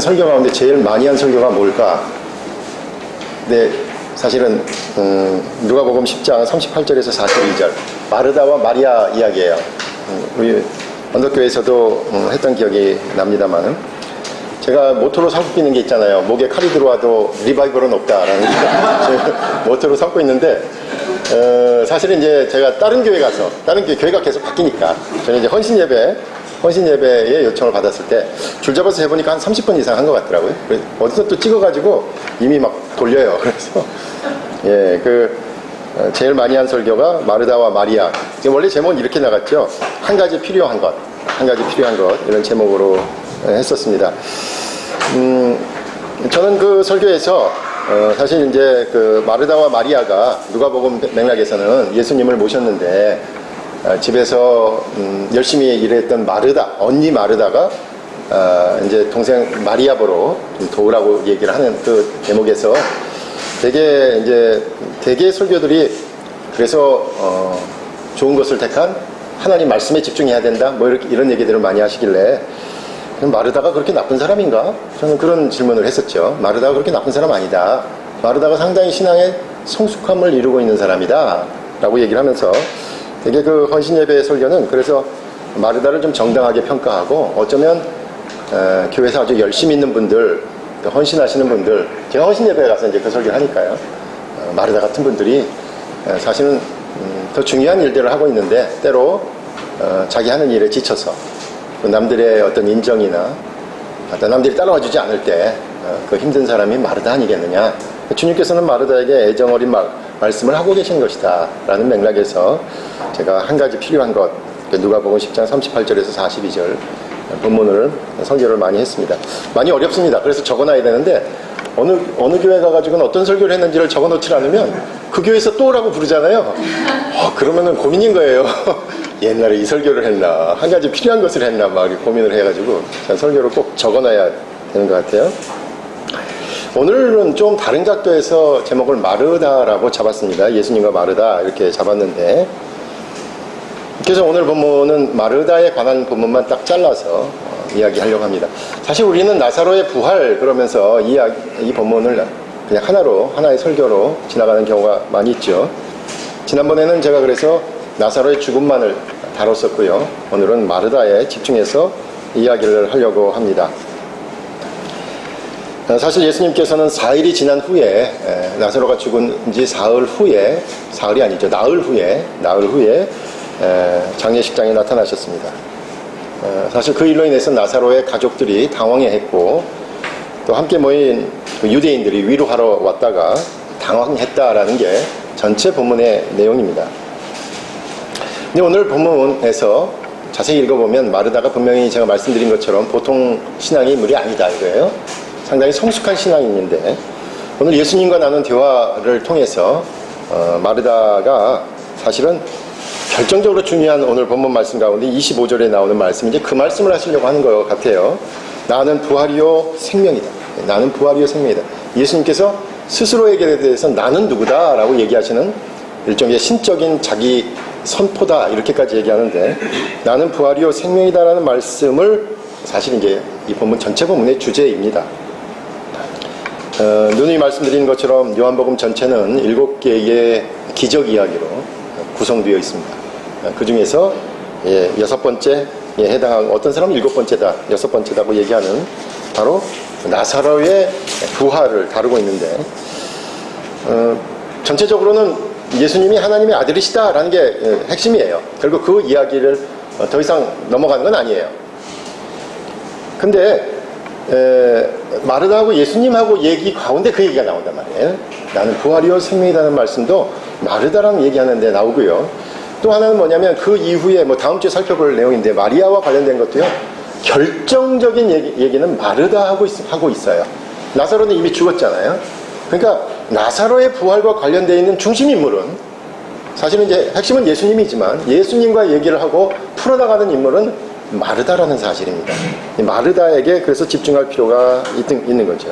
설교 가운데 제일 많이 한 설교가 뭘까? 근데 사실은 누가복음 10장 38절에서 42절 마르다와 마리아 이야기예요. 우리 언덕교회에서도 했던 기억이 납니다만, 제가 모토로 삼고 있는 게 있잖아요. 목에 칼이 들어와도 리바이벌은 없다라는 모토로 삼고 있는데, 사실은 이제 제가 다른 교회 가서, 다른 교회가 계속 바뀌니까, 저는 이제 헌신 예배의 요청을 받았을 때, 줄 잡아서 해보니까 한 30번 이상 한 것 같더라고요. 그래서 어디서 또 찍어가지고 이미 막 돌려요. 그래서, 제일 많이 한 설교가 마르다와 마리아. 원래 제목은 이렇게 나갔죠. 한 가지 필요한 것. 이런 제목으로 했었습니다. 저는 그 설교에서 사실 이제 그 마르다와 마리아가 누가복음 맥락에서는 예수님을 모셨는데, 집에서 열심히 일했던 언니 마르다가 이제 동생 마리아 보러 도우라고 얘기를 하는 그 대목에서 대개 설교들이 그래서 좋은 것을 택한 하나님 말씀에 집중해야 된다, 뭐 이런 얘기들을 많이 하시길래, 마르다가 그렇게 나쁜 사람인가? 저는 그런 질문을 했었죠. 마르다가 그렇게 나쁜 사람 아니다. 마르다가 상당히 신앙의 성숙함을 이루고 있는 사람이다 라고 얘기를 하면서, 되게 그 헌신예배의 설교는 그래서 마르다를 좀 정당하게 평가하고, 어쩌면 교회에서 아주 열심히 있는 분들, 헌신하시는 분들, 제가 헌신예배에 가서 이제 그 설교를 하니까요, 마르다 같은 분들이 사실은 더 중요한 일들을 하고 있는데, 때로 자기 하는 일에 지쳐서 남들의 어떤 인정이나 남들이 따라와주지 않을 때 그 힘든 사람이 마르다 아니겠느냐. 주님께서는 마르다에게 애정어린 말씀을 하고 계신 것이다 라는 맥락에서 제가 한 가지 필요한 것, 누가복음 10장 38절에서 42절 본문을 설교를 많이 했습니다. 많이 어렵습니다. 그래서 적어놔야 되는데, 어느 교회 가가지고는 어떤 설교를 했는지를 적어놓지 않으면 그 교회에서 또라고 부르잖아요. 그러면은 고민인 거예요. 옛날에 이 설교를 했나, 한 가지 필요한 것을 했나, 막 이렇게 고민을 해가지고 설교를 꼭 적어놔야 되는 것 같아요. 오늘은 좀 다른 각도에서 제목을 마르다라고 잡았습니다. 예수님과 마르다 이렇게 잡았는데, 그래서 오늘 본문은 마르다에 관한 본문만 딱 잘라서 이야기하려고 합니다. 사실 우리는 나사로의 부활 그러면서 이 본문을 그냥 하나의 설교로 지나가는 경우가 많이 있죠. 지난번에는 제가 그래서 나사로의 죽음만을 다뤘었고요. 오늘은 마르다에 집중해서 이야기를 하려고 합니다. 사실 예수님께서는 4일이 지난 후에, 나사로가 죽은 지 나흘 후에 장례식장에 나타나셨습니다. 사실 그 일로 인해서 나사로의 가족들이 당황해했고, 또 함께 모인 유대인들이 위로하러 왔다가 당황했다라는 게 전체 본문의 내용입니다. 근데 오늘 본문에서 자세히 읽어보면 마르다가 분명히 제가 말씀드린 것처럼 보통 신앙의 인물이 아니다 이거예요. 상당히 성숙한 신앙인인데, 오늘 예수님과 나눈 대화를 통해서 마르다가 사실은 결정적으로 중요한 오늘 본문 말씀 가운데 25절에 나오는 말씀, 이제 그 말씀을 하시려고 하는 것 같아요. 나는 부활이요 생명이다. 나는 부활이요 생명이다. 예수님께서 스스로에게 대해서 나는 누구다 라고 얘기하시는 일종의 신적인 자기 선포다 이렇게까지 얘기하는데, 나는 부활이요 생명이다 라는 말씀을 사실 이제 이 본문 전체 본문의 주제입니다. 누누이 말씀드린 것처럼 요한복음 전체는 7개의 기적 이야기로 구성되어 있습니다. 그 중에서 6번째에 해당하는, 어떤 사람은 7번째다, 6번째다고 얘기하는 바로 나사로의 부활을 다루고 있는데, 전체적으로는 예수님이 하나님의 아들이시다라는 게 핵심이에요. 결국 그 이야기를 더 이상 넘어가는 건 아니에요. 근데 마르다하고 예수님하고 얘기 가운데 그 얘기가 나온단 말이에요. 나는 부활이요 생명이라는 말씀도 마르다랑 얘기하는데 나오고요. 또 하나는 뭐냐면 그 이후에 다음 주에 살펴볼 내용인데, 마리아와 관련된 것도요, 결정적인 얘기는 마르다하고 하고 있어요. 나사로는 이미 죽었잖아요. 그러니까 나사로의 부활과 관련되어 있는 중심 인물은, 사실은 이제 핵심은 예수님이지만 예수님과 얘기를 하고 풀어나가는 인물은 마르다라는 사실입니다. 마르다에게 그래서 집중할 필요가 있는 거죠.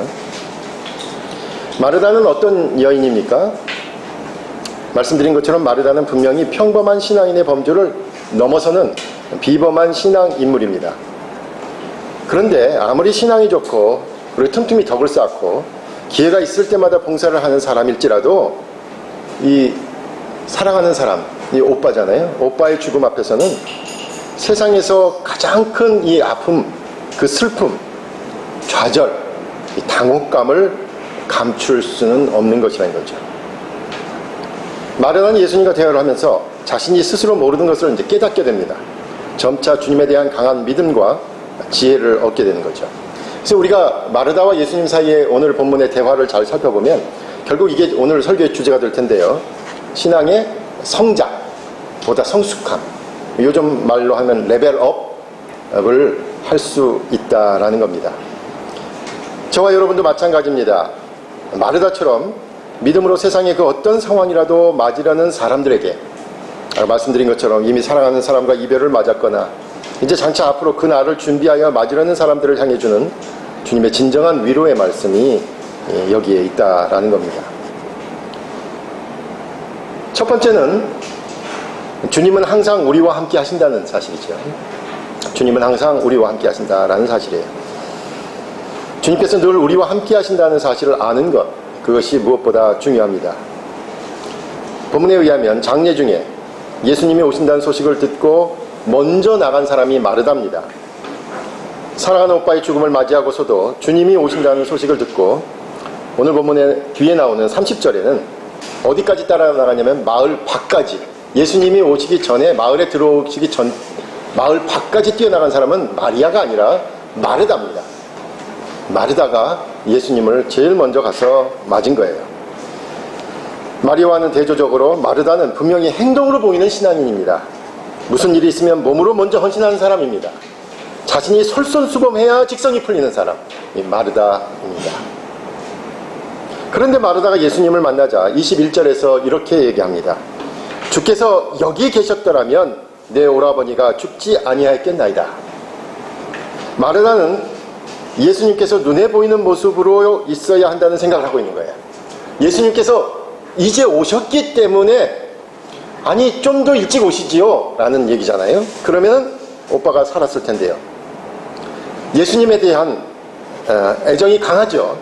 마르다는 어떤 여인입니까? 말씀드린 것처럼 마르다는 분명히 평범한 신앙인의 범주를 넘어서는 비범한 신앙 인물입니다. 그런데 아무리 신앙이 좋고 그리고 틈틈이 덕을 쌓고 기회가 있을 때마다 봉사를 하는 사람일지라도 이 사랑하는 사람, 이 오빠잖아요. 오빠의 죽음 앞에서는 세상에서 가장 큰 이 아픔, 그 슬픔, 좌절, 이 당혹감을 감출 수는 없는 것이라는 거죠. 마르다는 예수님과 대화를 하면서 자신이 스스로 모르는 것을 이제 깨닫게 됩니다. 점차 주님에 대한 강한 믿음과 지혜를 얻게 되는 거죠. 그래서 우리가 마르다와 예수님 사이에 오늘 본문의 대화를 잘 살펴보면 결국 이게 오늘 설교의 주제가 될 텐데요. 신앙의 성장보다 성숙함, 요즘 말로 하면 레벨업을 할 수 있다라는 겁니다. 저와 여러분도 마찬가지입니다. 마르다처럼 믿음으로 세상의 그 어떤 상황이라도 맞으려는 사람들에게, 말씀드린 것처럼 이미 사랑하는 사람과 이별을 맞았거나 이제 장차 앞으로 그 날을 준비하여 맞으려는 사람들을 향해 주는 주님의 진정한 위로의 말씀이 여기에 있다라는 겁니다. 첫 번째는 주님은 항상 우리와 함께 하신다는 사실이죠. 주님은 항상 우리와 함께 하신다라는 사실이에요. 주님께서 늘 우리와 함께 하신다는 사실을 아는 것, 그것이 무엇보다 중요합니다. 본문에 의하면 장례 중에 예수님이 오신다는 소식을 듣고 먼저 나간 사람이 마르다입니다. 사랑하는 오빠의 죽음을 맞이하고서도 주님이 오신다는 소식을 듣고 오늘 본문에 뒤에 나오는 30절에는 어디까지 따라 나가냐면 마을 밖까지, 예수님이 오시기 전에 마을에 들어오시기 전 마을 밖까지 뛰어나간 사람은 마리아가 아니라 마르다입니다. 마르다가 예수님을 제일 먼저 가서 맞은 거예요. 마리아와는 대조적으로 마르다는 분명히 행동으로 보이는 신앙인입니다. 무슨 일이 있으면 몸으로 먼저 헌신하는 사람입니다. 자신이 솔선수범해야 직성이 풀리는 사람, 이 마르다입니다. 그런데 마르다가 예수님을 만나자 21절에서 이렇게 얘기합니다. 주께서 여기 계셨더라면 내 오라버니가 죽지 아니하였겠나이다. 마르다는 예수님께서 눈에 보이는 모습으로 있어야 한다는 생각을 하고 있는 거예요. 예수님께서 이제 오셨기 때문에 아니 좀 더 일찍 오시지요 라는 얘기잖아요. 그러면 오빠가 살았을 텐데요. 예수님에 대한 애정이 강하죠.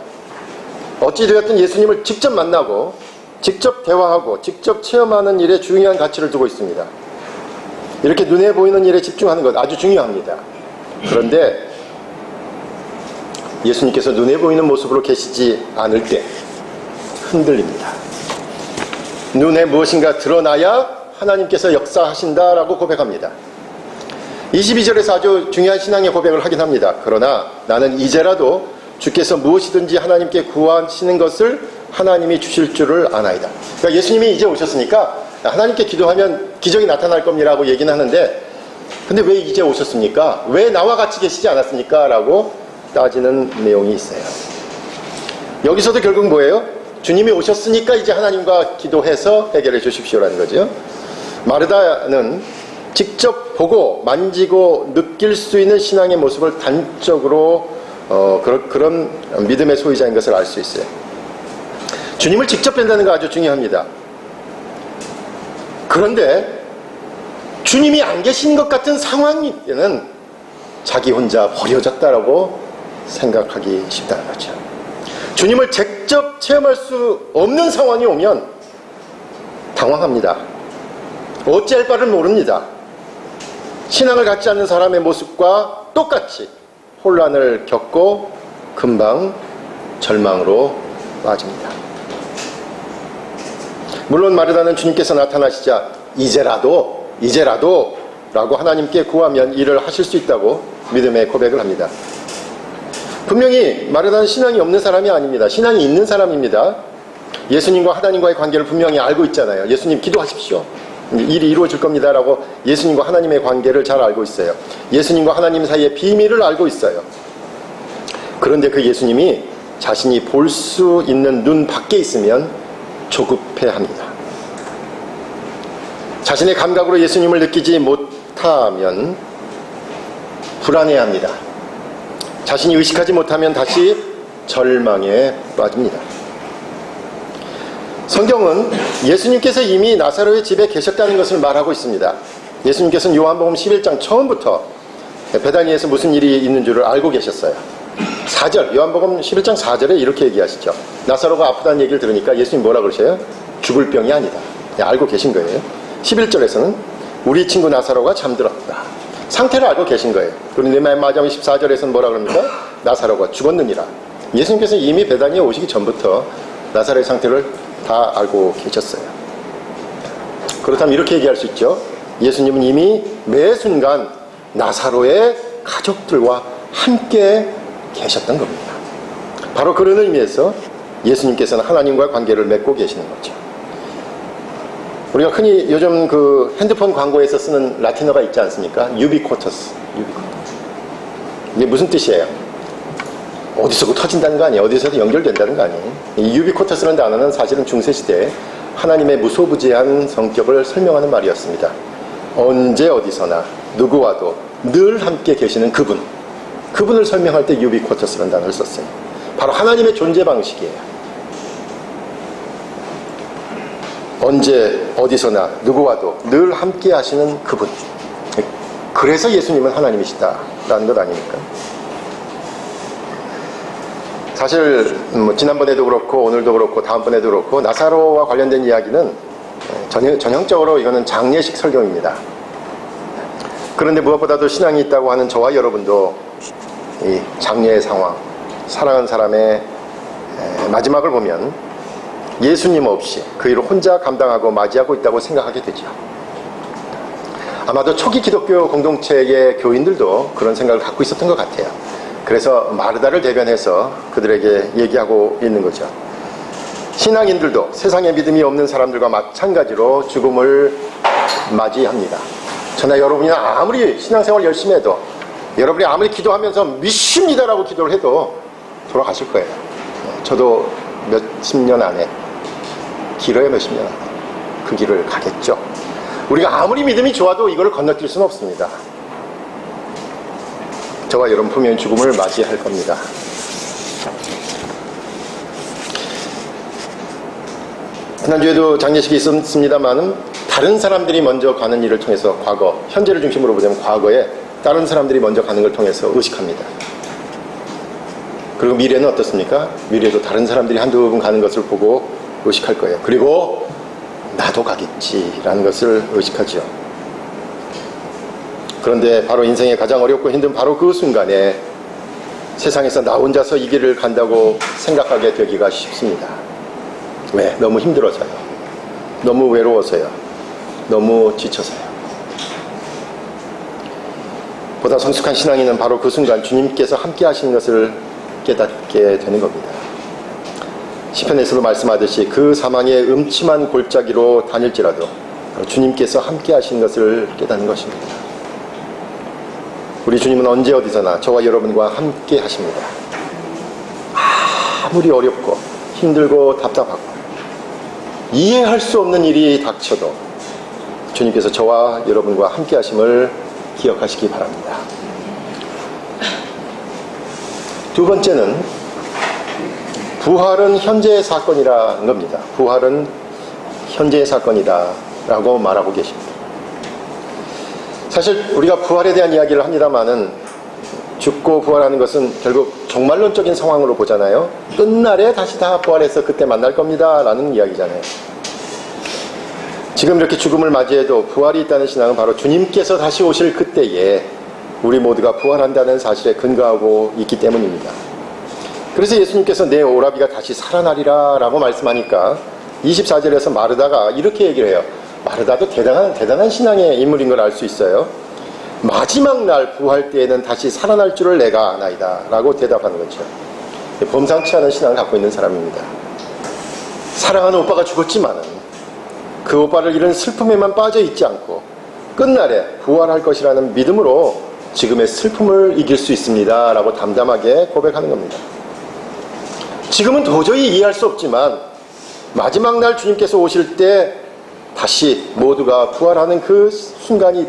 어찌되었든 예수님을 직접 만나고 직접 대화하고 직접 체험하는 일에 중요한 가치를 두고 있습니다. 이렇게 눈에 보이는 일에 집중하는 것 아주 중요합니다. 그런데 예수님께서 눈에 보이는 모습으로 계시지 않을 때 흔들립니다. 눈에 무엇인가 드러나야 하나님께서 역사하신다라고 고백합니다. 22절에서 아주 중요한 신앙의 고백을 하긴 합니다. 그러나 나는 이제라도 주께서 무엇이든지 하나님께 구하시는 것을 하나님이 주실 줄을 아나이다. 그러니까 예수님이 이제 오셨으니까 하나님께 기도하면 기적이 나타날 겁니다라고 얘기는 하는데, 근데 왜 이제 오셨습니까? 왜 나와 같이 계시지 않았습니까? 라고 따지는 내용이 있어요. 여기서도 결국 뭐예요? 주님이 오셨으니까 이제 하나님과 기도해서 해결해 주십시오라는 거죠. 마르다는 직접 보고 만지고 느낄 수 있는 신앙의 모습을 단적으로 그런 믿음의 소유자인 것을 알 수 있어요. 주님을 직접 뵌다는 거 아주 중요합니다. 그런데 주님이 안 계신 것 같은 상황일 때는 자기 혼자 버려졌다라고 생각하기 쉽다는 거죠. 주님을 직접 체험할 수 없는 상황이 오면 당황합니다. 어찌할 바를 모릅니다. 신앙을 갖지 않는 사람의 모습과 똑같이 혼란을 겪고 금방 절망으로 빠집니다. 물론 마르다는 주님께서 나타나시자 이제라도 라고 하나님께 구하면 일을 하실 수 있다고 믿음의 고백을 합니다. 분명히 마르다는 신앙이 없는 사람이 아닙니다. 신앙이 있는 사람입니다. 예수님과 하나님과의 관계를 분명히 알고 있잖아요. 예수님 기도하십시오. 일이 이루어질 겁니다 라고 예수님과 하나님의 관계를 잘 알고 있어요. 예수님과 하나님 사이의 비밀을 알고 있어요. 그런데 그 예수님이 자신이 볼 수 있는 눈 밖에 있으면 조급해합니다. 자신의 감각으로 예수님을 느끼지 못하면 불안해합니다. 자신이 의식하지 못하면 다시 절망에 빠집니다. 성경은 예수님께서 이미 나사로의 집에 계셨다는 것을 말하고 있습니다. 예수님께서는 요한복음 11장 처음부터 베다니에서 무슨 일이 있는 줄을 알고 계셨어요. 4절, 요한복음 11장 4절에 이렇게 얘기하시죠. 나사로가 아프다는 얘기를 들으니까 예수님 뭐라 그러셔요? 죽을 병이 아니다. 알고 계신 거예요. 11절에서는 우리 친구 나사로가 잠들었다. 상태를 알고 계신 거예요. 그런데 맨 마지막 14절에서는 뭐라 그럽니까? 나사로가 죽었느니라. 예수님께서 이미 베다니에 오시기 전부터 나사로의 상태를 다 알고 계셨어요. 그렇다면 이렇게 얘기할 수 있죠. 예수님은 이미 매 순간 나사로의 가족들과 함께 계셨던 겁니다. 바로 그런 의미에서 예수님께서는 하나님과 관계를 맺고 계시는 거죠. 우리가 흔히 요즘 그 핸드폰 광고에서 쓰는 라틴어가 있지 않습니까? 유비쿼터스. 이게 무슨 뜻이에요? 어디서도 터진다는 거 아니에요? 어디서도 연결된다는 거 아니에요? 이 유비쿼터스라는 단어는 사실은 중세시대에 하나님의 무소부지한 성격을 설명하는 말이었습니다. 언제 어디서나 누구와도 늘 함께 계시는 그분을 설명할 때 유비쿼터스라는 단어를 썼어요. 바로 하나님의 존재 방식이에요. 언제 어디서나 누구와도 늘 함께 하시는 그분. 그래서 예수님은 하나님이시다라는 것 아닙니까? 사실 지난번에도 그렇고 오늘도 그렇고 다음번에도 그렇고 나사로와 관련된 이야기는 전형적으로 이거는 장례식 설교입니다. 그런데 무엇보다도 신앙이 있다고 하는 저와 여러분도 이 장례의 상황, 사랑하는 사람의 마지막을 보면 예수님 없이 그 일을 혼자 감당하고 맞이하고 있다고 생각하게 되죠. 아마도 초기 기독교 공동체의 교인들도 그런 생각을 갖고 있었던 것 같아요. 그래서 마르다를 대변해서 그들에게 얘기하고 있는 거죠. 신앙인들도 세상에 믿음이 없는 사람들과 마찬가지로 죽음을 맞이합니다. 저나 여러분이 아무리 신앙생활 열심히 해도, 여러분이 아무리 기도하면서 믿습니다라고 기도를 해도 돌아가실 거예요. 저도 몇십 년 안에, 길어야 몇십 년 안에 그 길을 가겠죠. 우리가 아무리 믿음이 좋아도 이걸 건너뛸 수는 없습니다. 저와 여러분 분명히 죽음을 맞이할 겁니다. 지난주에도 장례식이 있었습니다만은 다른 사람들이 먼저 가는 일을 통해서 과거, 현재를 중심으로 보자면 과거에 다른 사람들이 먼저 가는 걸 통해서 의식합니다. 그리고 미래는 어떻습니까? 미래도 다른 사람들이 한두 분 가는 것을 보고 의식할 거예요. 그리고 나도 가겠지라는 것을 의식하죠. 그런데 바로 인생의 가장 어렵고 힘든 바로 그 순간에 세상에서 나 혼자서 이 길을 간다고 생각하게 되기가 쉽습니다. 왜? 너무 힘들어서요. 너무 외로워서요. 너무 지쳐서요. 보다 성숙한 신앙인은 바로 그 순간 주님께서 함께 하시는 것을 깨닫게 되는 겁니다. 시편에서도 말씀하듯이 그 사망의 음침한 골짜기로 다닐지라도 주님께서 함께 하시는 것을 깨닫는 것입니다. 우리 주님은 언제 어디서나 저와 여러분과 함께 하십니다. 아무리 어렵고 힘들고 답답하고 이해할 수 없는 일이 닥쳐도 주님께서 저와 여러분과 함께 하심을 기억하시기 바랍니다. 두 번째는 부활은 현재의 사건이라는 겁니다. 부활은 현재의 사건이다 라고 말하고 계십니다. 사실 우리가 부활에 대한 이야기를 합니다마는 죽고 부활하는 것은 결국 종말론적인 상황으로 보잖아요. 끝날에 다시 다 부활해서 그때 만날 겁니다 라는 이야기잖아요. 지금 이렇게 죽음을 맞이해도 부활이 있다는 신앙은 바로 주님께서 다시 오실 그때에 우리 모두가 부활한다는 사실에 근거하고 있기 때문입니다. 그래서 예수님께서 내 오라비가 다시 살아나리라 라고 말씀하니까 24절에서 마르다가 이렇게 얘기를 해요. 마르다도 대단한 신앙의 인물인 걸 알 수 있어요. 마지막 날 부활 때에는 다시 살아날 줄을 내가 아나이다 라고 대답하는 거죠. 범상치 않은 신앙을 갖고 있는 사람입니다. 사랑하는 오빠가 죽었지만은 그 오빠를 잃은 슬픔에만 빠져 있지 않고 끝날에 부활할 것이라는 믿음으로 지금의 슬픔을 이길 수 있습니다 라고 담담하게 고백하는 겁니다. 지금은 도저히 이해할 수 없지만 마지막 날 주님께서 오실 때 다시 모두가 부활하는 그 순간이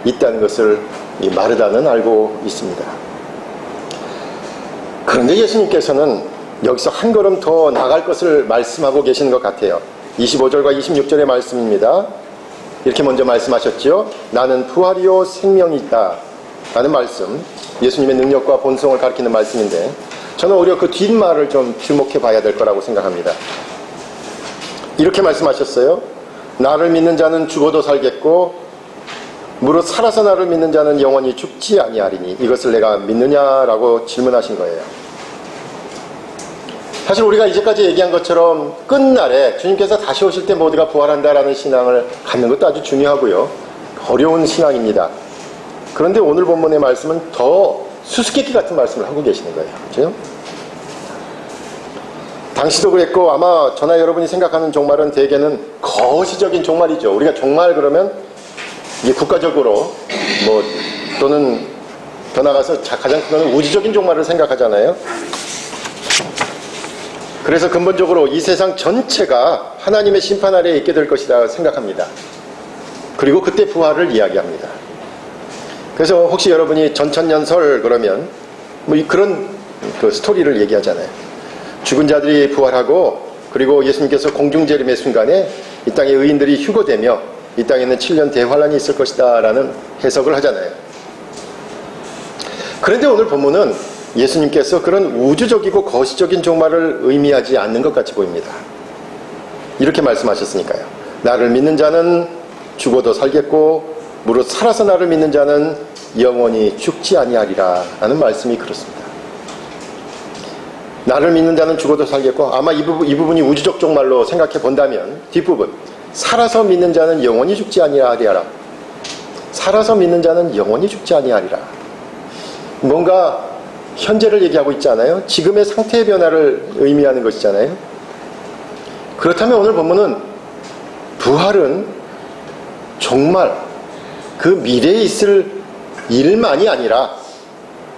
있다는 것을 이 마르다는 알고 있습니다. 그런데 예수님께서는 여기서 한 걸음 더 나갈 것을 말씀하고 계시는 것 같아요. 25절과 26절의 말씀입니다. 이렇게 먼저 말씀하셨죠. 나는 부활이요 생명이다 라는 말씀. 예수님의 능력과 본성을 가리키는 말씀인데 저는 오히려 그 뒷말을 좀 주목해 봐야 될 거라고 생각합니다. 이렇게 말씀하셨어요. 나를 믿는 자는 죽어도 살겠고 무릇 살아서 나를 믿는 자는 영원히 죽지 아니하리니 이것을 내가 믿느냐라고 질문하신 거예요. 사실 우리가 이제까지 얘기한 것처럼 끝날에 주님께서 다시 오실 때 모두가 부활한다라는 신앙을 갖는 것도 아주 중요하고요. 어려운 신앙입니다. 그런데 오늘 본문의 말씀은 더 수수께끼 같은 말씀을 하고 계시는 거예요. 그렇죠? 당시도 그랬고 아마 저나 여러분이 생각하는 종말은 대개는 거시적인 종말이죠. 우리가 종말 그러면 이게 국가적으로 뭐 또는 더 나가서 가장 큰 건 우주적인 종말을 생각하잖아요. 그래서 근본적으로 이 세상 전체가 하나님의 심판 아래에 있게 될 것이다 생각합니다. 그리고 그때 부활을 이야기합니다. 그래서 혹시 여러분이 전천년설 그러면 뭐 그런 그 스토리를 얘기하잖아요. 죽은 자들이 부활하고 그리고 예수님께서 공중재림의 순간에 이 땅의 의인들이 휴거되며 이 땅에는 7년 대환란이 있을 것이다 라는 해석을 하잖아요. 그런데 오늘 본문은 예수님께서 그런 우주적이고 거시적인 종말을 의미하지 않는 것 같이 보입니다. 이렇게 말씀하셨으니까요. 나를 믿는 자는 죽어도 살겠고 무릇 살아서 나를 믿는 자는 영원히 죽지 아니하리라 라는 말씀이 그렇습니다. 나를 믿는 자는 죽어도 살겠고 아마 이 부분이 우주적 종말로 생각해 본다면 뒷부분 살아서 믿는 자는 영원히 죽지 아니하리라. 살아서 믿는 자는 영원히 죽지 아니하리라. 뭔가 현재를 얘기하고 있지 않아요? 지금의 상태의 변화를 의미하는 것이잖아요. 그렇다면 오늘 본문은 부활은 정말 그 미래에 있을 일만이 아니라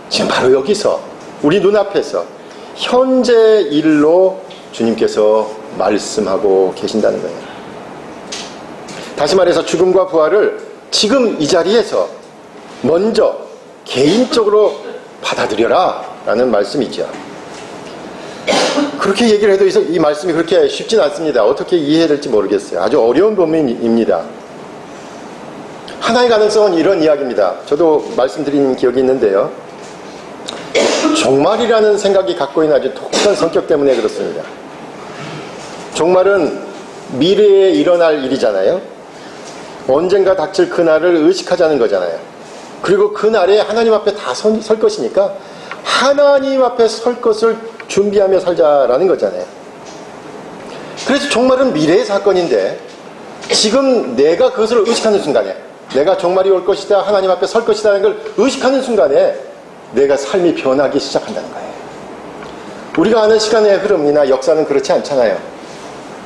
지금 바로 여기서 우리 눈앞에서 현재 일로 주님께서 말씀하고 계신다는 거예요. 다시 말해서 죽음과 부활을 지금 이 자리에서 먼저 개인적으로 받아들여라 라는 말씀이죠. 그렇게 얘기를 해도 이 말씀이 그렇게 쉽진 않습니다. 어떻게 이해해야 될지 모르겠어요. 아주 어려운 본문입니다. 하나의 가능성은 이런 이야기입니다. 저도 말씀드린 기억이 있는데요. 종말이라는 생각이 갖고 있는 아주 독특한 성격 때문에 그렇습니다. 종말은 미래에 일어날 일이잖아요. 언젠가 닥칠 그날을 의식하자는 거잖아요. 그리고 그날에 하나님 앞에 다 설 것이니까 하나님 앞에 설 것을 준비하며 살자라는 거잖아요. 그래서 종말은 미래의 사건인데 지금 내가 그것을 의식하는 순간에 내가 종말이 올 것이다, 하나님 앞에 설 것이다는 걸 의식하는 순간에 내가 삶이 변하기 시작한다는 거예요. 우리가 아는 시간의 흐름이나 역사는 그렇지 않잖아요.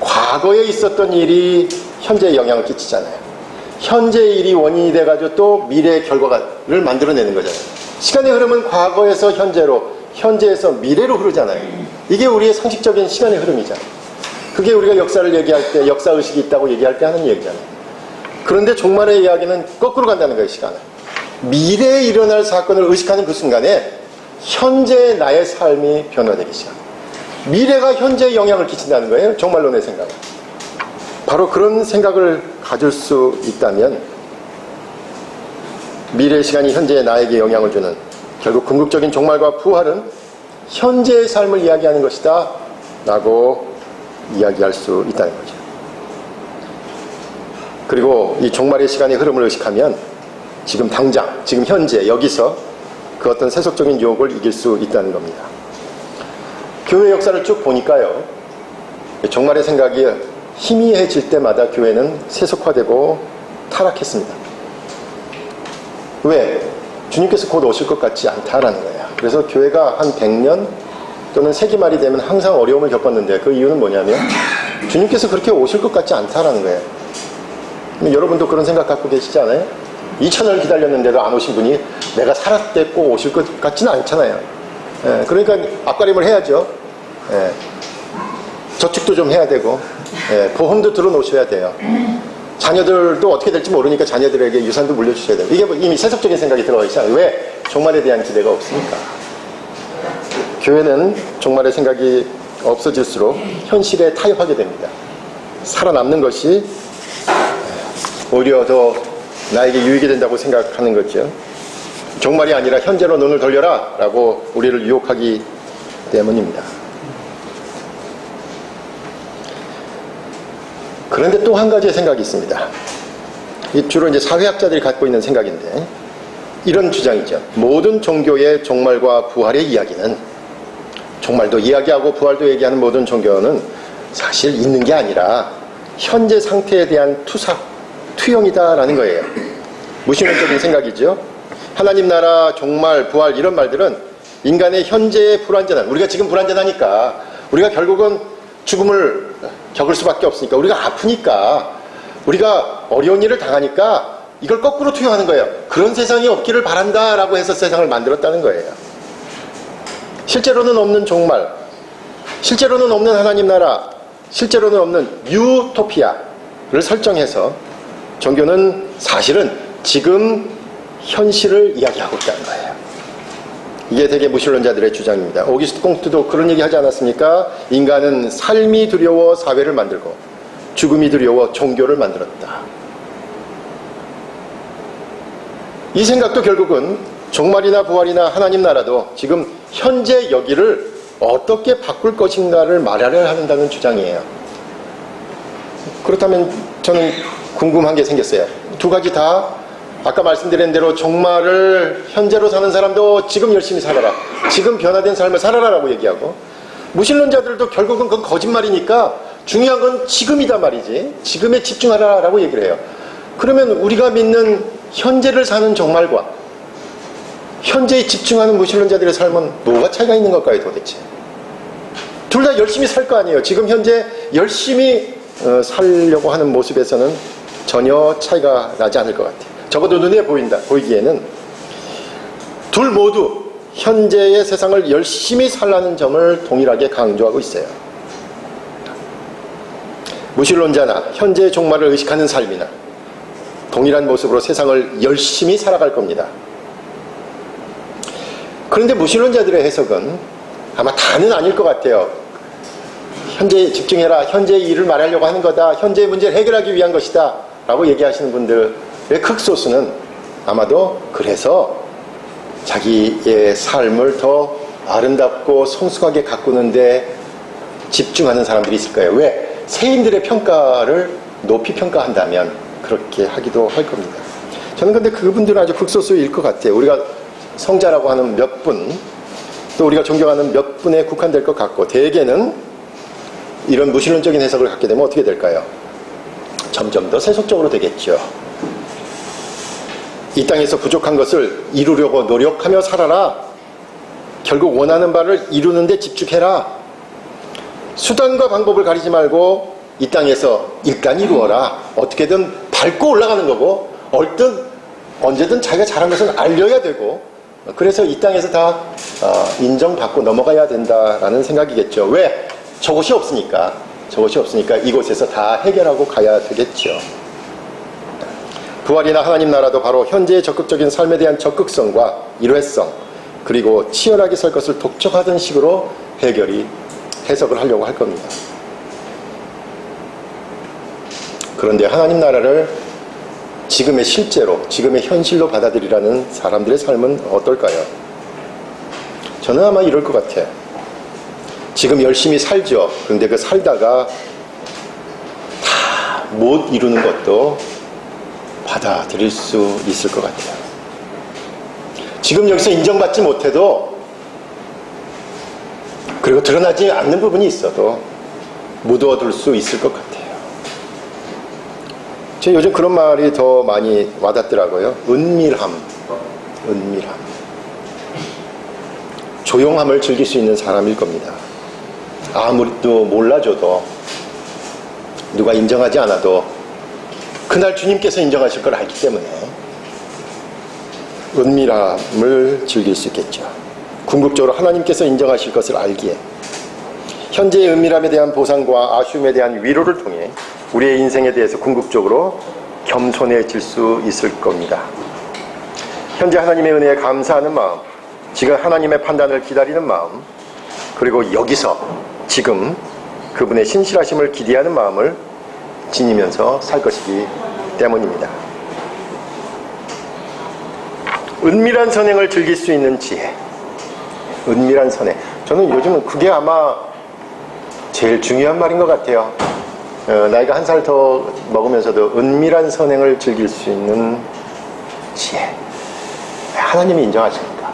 과거에 있었던 일이 현재에 영향을 끼치잖아요. 현재의 일이 원인이 돼가지고 또 미래의 결과를 만들어내는 거잖아요. 시간의 흐름은 과거에서 현재로, 현재에서 미래로 흐르잖아요. 이게 우리의 상식적인 시간의 흐름이잖아요. 그게 우리가 역사를 얘기할 때, 역사의식이 있다고 얘기할 때 하는 얘기잖아요. 그런데 종말의 이야기는 거꾸로 간다는 거예요, 시간을. 미래에 일어날 사건을 의식하는 그 순간에 현재 나의 삶이 변화되기 시작합니다. 미래가 현재에 영향을 끼친다는 거예요, 종말론의 생각은. 바로 그런 생각을 가질 수 있다면 미래의 시간이 현재의 나에게 영향을 주는 결국 궁극적인 종말과 부활은 현재의 삶을 이야기하는 것이다 라고 이야기할 수 있다는 거죠. 그리고 이 종말의 시간의 흐름을 의식하면 지금 당장, 지금 현재 여기서 그 어떤 세속적인 유혹을 이길 수 있다는 겁니다. 교회 역사를 쭉 보니까요, 종말의 생각이 희미해질 때마다 교회는 세속화되고 타락했습니다. 왜? 주님께서 곧 오실 것 같지 않다라는 거예요. 그래서 교회가 한 100년 또는 세기 말이 되면 항상 어려움을 겪었는데 그 이유는 뭐냐면 주님께서 그렇게 오실 것 같지 않다라는 거예요. 여러분도 그런 생각 갖고 계시지 않아요? 2000년을 기다렸는데도 안 오신 분이 내가 살았을 때 꼭 오실 것 같지는 않잖아요. 예, 그러니까 앞가림을 해야죠. 예, 저축도 좀 해야 되고, 예, 보험도 들어놓으셔야 돼요. 자녀들도 어떻게 될지 모르니까 자녀들에게 유산도 물려주셔야 돼요. 이게 뭐 이미 세속적인 생각이 들어가 있잖아요. 왜? 종말에 대한 기대가 없으니까. 교회는 종말의 생각이 없어질수록 현실에 타협하게 됩니다. 살아남는 것이 오히려 더 나에게 유익이 된다고 생각하는 거죠. 종말이 아니라 현재로 눈을 돌려라 라고 우리를 유혹하기 때문입니다. 그런데 또 한 가지의 생각이 있습니다. 이 주로 이제 사회학자들이 갖고 있는 생각인데, 이런 주장이죠. 모든 종교의 종말과 부활의 이야기는, 종말도 이야기하고 부활도 얘기하는 모든 종교는 사실 있는 게 아니라 현재 상태에 대한 투영이다라는 거예요. 무신론적인 생각이죠. 하나님 나라, 종말, 부활 이런 말들은 인간의 현재의 불완전한, 우리가 지금 불완전하니까, 우리가 결국은 죽음을 겪을 수밖에 없으니까, 우리가 아프니까, 우리가 어려운 일을 당하니까 이걸 거꾸로 투영하는 거예요. 그런 세상이 없기를 바란다라고 해서 세상을 만들었다는 거예요. 실제로는 없는 종말, 실제로는 없는 하나님 나라, 실제로는 없는 유토피아를 설정해서 종교는 사실은 지금 현실을 이야기하고 있다는 거예요. 이게 되게 무신론자들의 주장입니다. 오기스트 콩트도 그런 얘기 하지 않았습니까? 인간은 삶이 두려워 사회를 만들고 죽음이 두려워 종교를 만들었다. 이 생각도 결국은 종말이나 부활이나 하나님 나라도 지금 현재 여기를 어떻게 바꿀 것인가를 말하려 한다는 주장이에요. 그렇다면 저는 궁금한 게 생겼어요. 두 가지 다 아까 말씀드린 대로 종말을 현재로 사는 사람도 지금 열심히 살아라, 지금 변화된 삶을 살아라라고 얘기하고, 무신론자들도 결국은 그건 거짓말이니까 중요한 건 지금이다 말이지, 지금에 집중하라라고 얘기를 해요. 그러면 우리가 믿는 현재를 사는 종말과 현재에 집중하는 무신론자들의 삶은 뭐가 차이가 있는 걸까요 도대체? 둘 다 열심히 살 거 아니에요. 지금 현재 열심히 살려고 하는 모습에서는 전혀 차이가 나지 않을 것 같아요. 적어도 눈에 보이기에는 둘 모두 현재의 세상을 열심히 살라는 점을 동일하게 강조하고 있어요. 무신론자나 현재의 종말을 의식하는 삶이나 동일한 모습으로 세상을 열심히 살아갈 겁니다. 그런데 무신론자들의 해석은 아마 다는 아닐 것 같아요. 현재에 집중해라, 현재의 일을 말하려고 하는 거다, 현재의 문제를 해결하기 위한 것이다 라고 얘기하시는 분들의 극소수는 아마도 그래서 자기의 삶을 더 아름답고 성숙하게 가꾸는데 집중하는 사람들이 있을 거예요. 왜? 세인들의 평가를 높이 평가한다면 그렇게 하기도 할 겁니다. 저는 근데 그분들은 아주 극소수일 것 같아요. 우리가 성자라고 하는 몇 분, 또 우리가 존경하는 몇 분에 국한될 것 같고, 대개는 이런 무신론적인 해석을 갖게 되면 어떻게 될까요? 점점 더 세속적으로 되겠죠. 이 땅에서 부족한 것을 이루려고 노력하며 살아라. 결국 원하는 바를 이루는 데 집중해라. 수단과 방법을 가리지 말고 이 땅에서 일단 이루어라. 어떻게든 밟고 올라가는 거고, 언제든 자기가 잘한 것은 알려야 되고, 그래서 이 땅에서 다 인정받고 넘어가야 된다라는 생각이겠죠. 왜? 저것이 없으니까 이곳에서 다 해결하고 가야 되겠죠. 부활이나 하나님 나라도 바로 현재의 적극적인 삶에 대한 적극성과 일회성, 그리고 치열하게 살 것을 독촉하던 식으로 해석을 하려고 할 겁니다. 그런데 하나님 나라를 지금의 실제로, 지금의 현실로 받아들이라는 사람들의 삶은 어떨까요? 저는 아마 이럴 것 같아요. 지금 열심히 살죠. 그런데 그 살다가 다 못 이루는 것도 받아들일 수 있을 것 같아요. 지금 여기서 인정받지 못해도, 그리고 드러나지 않는 부분이 있어도 묻어둘 수 있을 것 같아요. 제가 요즘 그런 말이 더 많이 와닿더라고요. 은밀함. 조용함을 즐길 수 있는 사람일 겁니다. 아무리도 몰라줘도, 누가 인정하지 않아도 그날 주님께서 인정하실 걸 알기 때문에 은밀함을 즐길 수 있겠죠. 궁극적으로 하나님께서 인정하실 것을 알기에 현재의 은밀함에 대한 보상과 아쉬움에 대한 위로를 통해 우리의 인생에 대해서 궁극적으로 겸손해질 수 있을 겁니다. 현재 하나님의 은혜에 감사하는 마음, 지금 하나님의 판단을 기다리는 마음, 그리고 여기서 지금 그분의 신실하심을 기대하는 마음을 지니면서 살 것이기 때문입니다. 은밀한 선행을 즐길 수 있는 지혜. 은밀한 선행. 저는 요즘은 그게 아마 제일 중요한 말인 것 같아요. 나이가 한 살 더 먹으면서도 은밀한 선행을 즐길 수 있는 지혜. 하나님이 인정하십니다.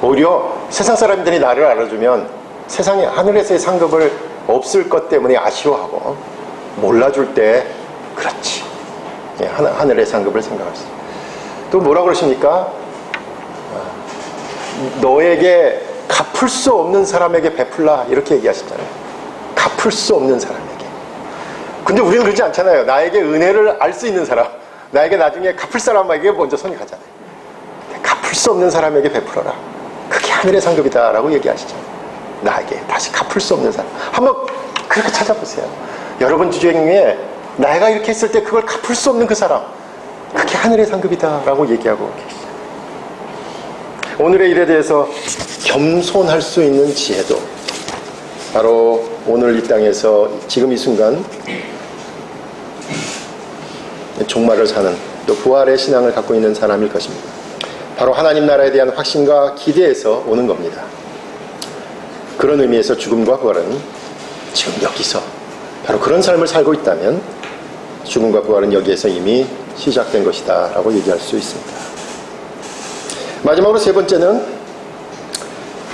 오히려 세상 사람들이 나를 알아주면 세상에 하늘에서의 상급을 없을 것 때문에 아쉬워하고 몰라줄 때 그렇지. 하늘의 상급을 생각하시죠. 또 뭐라 그러십니까? 너에게 갚을 수 없는 사람에게 베풀라 이렇게 얘기하시잖아요. 갚을 수 없는 사람에게. 근데 우리는 그러지 않잖아요. 나에게 은혜를 알 수 있는 사람, 나에게 나중에 갚을 사람에게 먼저 손이 가잖아요. 갚을 수 없는 사람에게 베풀어라. 그게 하늘의 상급이다 라고 얘기하시죠. 나에게 다시 갚을 수 없는 사람. 한번 그렇게 찾아보세요. 여러분 주중에 내가 이렇게 했을 때 그걸 갚을 수 없는 그 사람, 그게 하늘의 상급이다 라고 얘기하고 계시죠. 오늘의 일에 대해서 겸손할 수 있는 지혜도 바로 오늘 이 땅에서 지금 이 순간 종말을 사는 또 부활의 신앙을 갖고 있는 사람일 것입니다. 바로 하나님 나라에 대한 확신과 기대에서 오는 겁니다. 그런 의미에서 죽음과 부활은 지금 여기서 바로 그런 삶을 살고 있다면 죽음과 부활은 여기에서 이미 시작된 것이다 라고 얘기할 수 있습니다. 마지막으로 세 번째는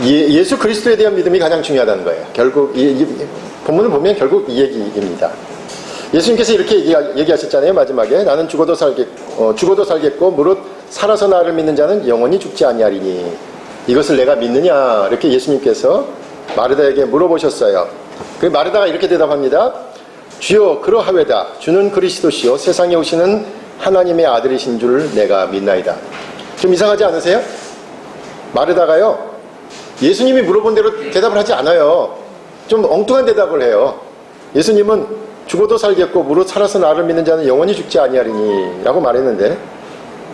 예수 그리스도에 대한 믿음이 가장 중요하다는 거예요. 결국 이 본문을 보면 결국 이 얘기입니다. 예수님께서 이렇게 얘기하셨잖아요. 마지막에 나는 죽어도 살겠고 무릇 살아서 나를 믿는 자는 영원히 죽지 아니하리니 이것을 내가 믿느냐 이렇게 예수님께서 마르다에게 물어보셨어요. 그 마르다가 이렇게 대답합니다. 주여 그러하외다. 주는 그리스도시요 세상에 오시는 하나님의 아들이신 줄 내가 믿나이다. 좀 이상하지 않으세요? 마르다가요 예수님이 물어본 대로 대답을 하지 않아요. 좀 엉뚱한 대답을 해요. 예수님은 죽어도 살겠고 무릇 살아서 나를 믿는 자는 영원히 죽지 아니하리니 라고 말했는데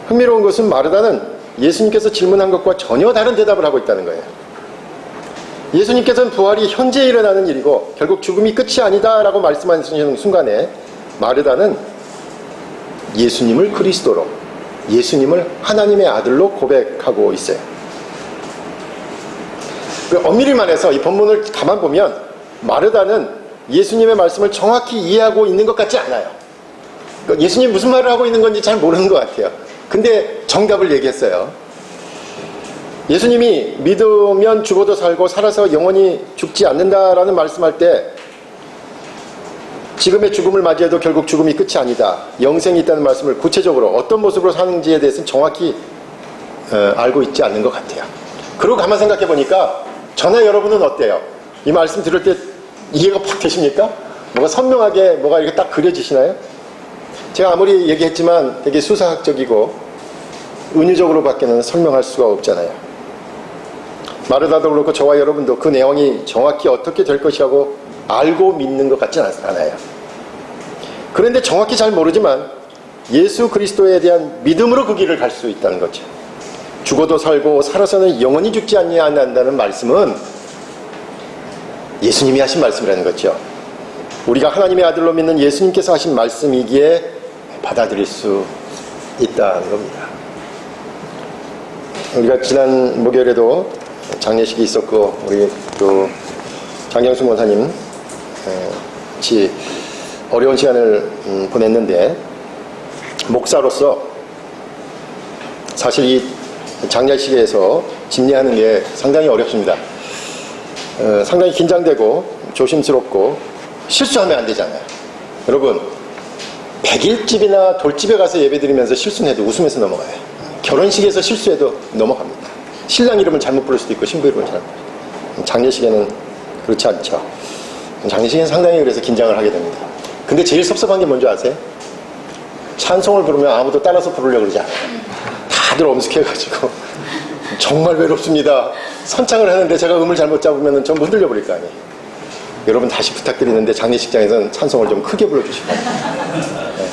흥미로운 것은 마르다는 예수님께서 질문한 것과 전혀 다른 대답을 하고 있다는 거예요. 예수님께서는 부활이 현재 일어나는 일이고 결국 죽음이 끝이 아니다 라고 말씀하시는 순간에 마르다는 예수님을 그리스도로, 예수님을 하나님의 아들로 고백하고 있어요. 엄밀히 말해서 이 본문을 가만 보면 마르다는 예수님의 말씀을 정확히 이해하고 있는 것 같지 않아요. 예수님이 무슨 말을 하고 있는 건지 잘 모르는 것 같아요. 근데 정답을 얘기했어요. 예수님이 믿으면 죽어도 살고 살아서 영원히 죽지 않는다라는 말씀할 때 지금의 죽음을 맞이해도 결국 죽음이 끝이 아니다. 영생이 있다는 말씀을 구체적으로 어떤 모습으로 사는지에 대해서는 정확히 알고 있지 않는 것 같아요. 그리고 가만 생각해 보니까 저나 여러분은 어때요? 이 말씀 들을 때 이해가 팍 되십니까? 뭐가 선명하게 뭐가 이렇게 딱 그려지시나요? 제가 아무리 얘기했지만 되게 수사학적이고 은유적으로밖에는 설명할 수가 없잖아요. 마르다도 그렇고 저와 여러분도 그 내용이 정확히 어떻게 될 것이라고 알고 믿는 것 같지는 않아요. 그런데 정확히 잘 모르지만 예수 그리스도에 대한 믿음으로 그 길을 갈 수 있다는 거죠. 죽어도 살고 살아서는 영원히 죽지 아니한다는 말씀은 예수님이 하신 말씀이라는 거죠. 우리가 하나님의 아들로 믿는 예수님께서 하신 말씀이기에 받아들일 수 있다는 겁니다. 우리가 지난 목요일에도 장례식이 있었고 우리 또 장경수 원사님 같이 어려운 시간을 보냈는데 목사로서 사실 이 장례식에서 집례하는 게 상당히 어렵습니다. 상당히 긴장되고 조심스럽고 실수하면 안 되잖아요. 여러분 100일집이나 돌집에 가서 예배드리면서 실수는 해도 웃으면서 넘어가요. 결혼식에서 실수해도 넘어갑니다. 신랑 이름을 잘못 부를 수도 있고 신부 이름을 잘못 부를 수도 있고. 장례식에는 그렇지 않죠. 장례식에는 상당히 그래서 긴장을 하게 됩니다. 근데 제일 섭섭한 게 뭔지 아세요? 찬송을 부르면 아무도 따라서 부르려고 그러지 않아요. 다들 엄숙해가지고 정말 외롭습니다. 선창을 하는데 제가 음을 잘못 잡으면 전부 흔들려 버릴 거 아니에요. 여러분 다시 부탁드리는데 장례식장에서는 찬송을 좀 크게 불러주시고 네.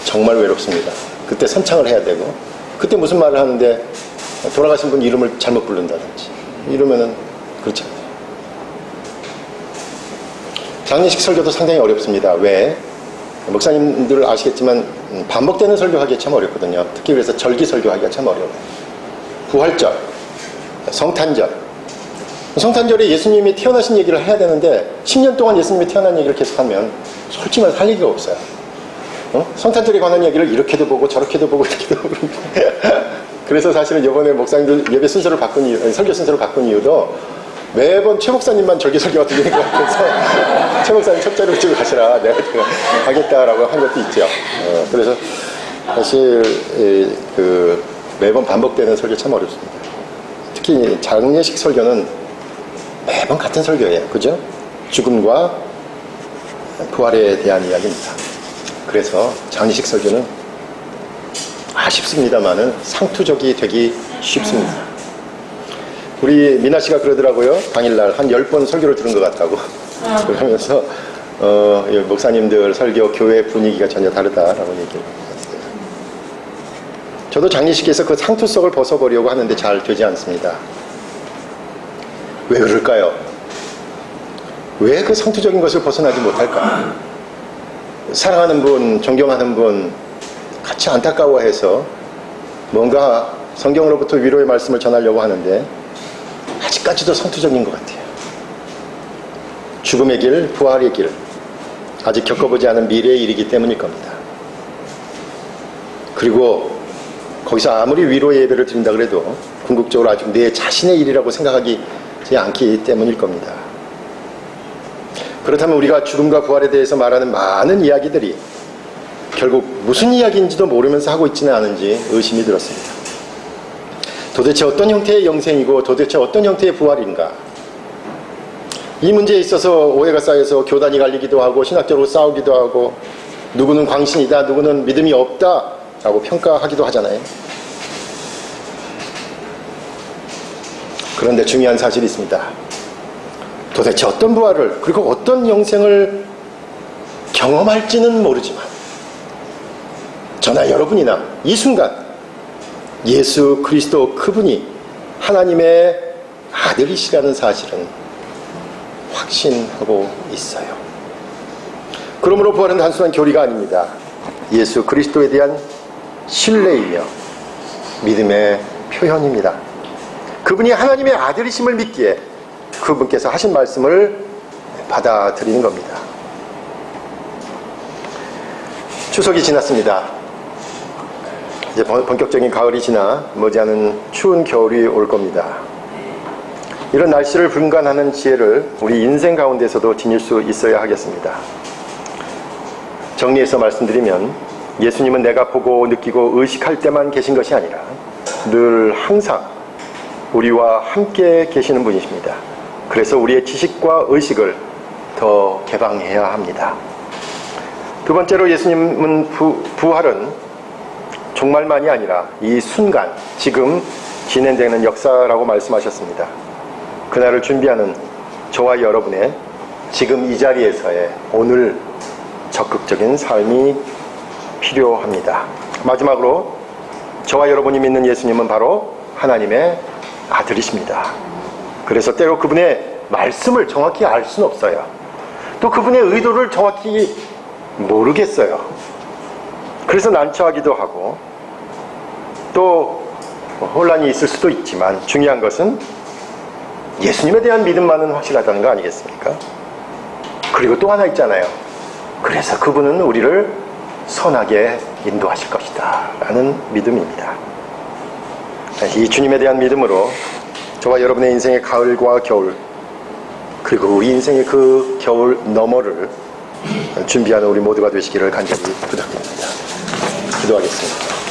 정말 외롭습니다. 그때 선창을 해야 되고 그때 무슨 말을 하는데 돌아가신 분 이름을 잘못 부른다든지 이러면은 그렇지 않아요. 장례식 설교도 상당히 어렵습니다. 왜? 목사님들 아시겠지만 반복되는 설교하기가 참 어렵거든요. 특히 그래서 절기 설교하기가 참 어려워요. 부활절, 성탄절. 성탄절에 예수님이 태어나신 얘기를 해야 되는데 10년 동안 예수님이 태어난 얘기를 계속하면 솔직히 말해서 할 얘기가 없어요. 성탄절에 관한 얘기를 이렇게도 보고 저렇게도 보고 이렇게도 보고 그래서 사실은 이번에 목사님들 예배 순서를 바꾼 이유, 설교 순서를 바꾼 이유도 매번 최 목사님만 절개 설교가 들리는 것 같아서 최 목사님 첫 자리로 찍고 가시라 내가 가겠다라고 한 것도 있죠. 그래서 사실 매번 반복되는 설교 참 어렵습니다. 특히 장례식 설교는 매번 같은 설교예요. 그죠? 죽음과 부활에 대한 이야기입니다. 그래서 장례식 설교는 아쉽습니다만은 상투적이 되기 쉽습니다. 우리 미나 씨가 그러더라고요. 당일날 한 10번 설교를 들은 것 같다고. 그러면서 목사님들 설교 교회 분위기가 전혀 다르다라고 얘기를 했어요. 저도 장례식에서 그 상투성을 벗어보려고 하는데 잘 되지 않습니다. 왜 그럴까요? 왜 그 상투적인 것을 벗어나지 못할까? 사랑하는 분, 존경하는 분 같이 안타까워해서 뭔가 성경으로부터 위로의 말씀을 전하려고 하는데 아직까지도 상투적인 것 같아요. 죽음의 길, 부활의 길, 아직 겪어보지 않은 미래의 일이기 때문일 겁니다. 그리고 거기서 아무리 위로의 예배를 드린다 그래도 궁극적으로 아직 내 자신의 일이라고 생각하지 않기 때문일 겁니다. 그렇다면 우리가 죽음과 부활에 대해서 말하는 많은 이야기들이 결국 무슨 이야기인지도 모르면서 하고 있지는 않은지 의심이 들었습니다. 도대체 어떤 형태의 영생이고 도대체 어떤 형태의 부활인가? 이 문제에 있어서 오해가 쌓여서 교단이 갈리기도 하고 신학적으로 싸우기도 하고 누구는 광신이다, 누구는 믿음이 없다 라고 평가하기도 하잖아요. 그런데 중요한 사실이 있습니다. 도대체 어떤 부활을 그리고 어떤 영생을 경험할지는 모르지만 저나 여러분이나 이 순간 예수 그리스도 그분이 하나님의 아들이시라는 사실은 확신하고 있어요. 그러므로 부활은 단순한 교리가 아닙니다. 예수 그리스도에 대한 신뢰이며 믿음의 표현입니다. 그분이 하나님의 아들이심을 믿기에 그분께서 하신 말씀을 받아들이는 겁니다. 추석이 지났습니다. 이제 본격적인 가을이 지나 머지않은 추운 겨울이 올 겁니다. 이런 날씨를 분간하는 지혜를 우리 인생 가운데서도 지닐 수 있어야 하겠습니다. 정리해서 말씀드리면 예수님은 내가 보고 느끼고 의식할 때만 계신 것이 아니라 늘 항상 우리와 함께 계시는 분이십니다. 그래서 우리의 지식과 의식을 더 개방해야 합니다. 두 번째로 예수님은 부활은 종말만이 아니라 이 순간, 지금 진행되는 역사라고 말씀하셨습니다. 그날을 준비하는 저와 여러분의 지금 이 자리에서의 오늘 적극적인 삶이 필요합니다. 마지막으로 저와 여러분이 믿는 예수님은 바로 하나님의 아들이십니다. 그래서 때로 그분의 말씀을 정확히 알 수는 없어요. 또 그분의 의도를 정확히 모르겠어요. 그래서 난처하기도 하고 또 혼란이 있을 수도 있지만 중요한 것은 예수님에 대한 믿음만은 확실하다는 거 아니겠습니까? 그리고 또 하나 있잖아요. 그래서 그분은 우리를 선하게 인도하실 것이다 라는 믿음입니다. 이 주님에 대한 믿음으로 저와 여러분의 인생의 가을과 겨울, 그리고 우리 인생의 그 겨울 너머를 준비하는 우리 모두가 되시기를 간절히 부탁드립니다. 기도하겠습니다.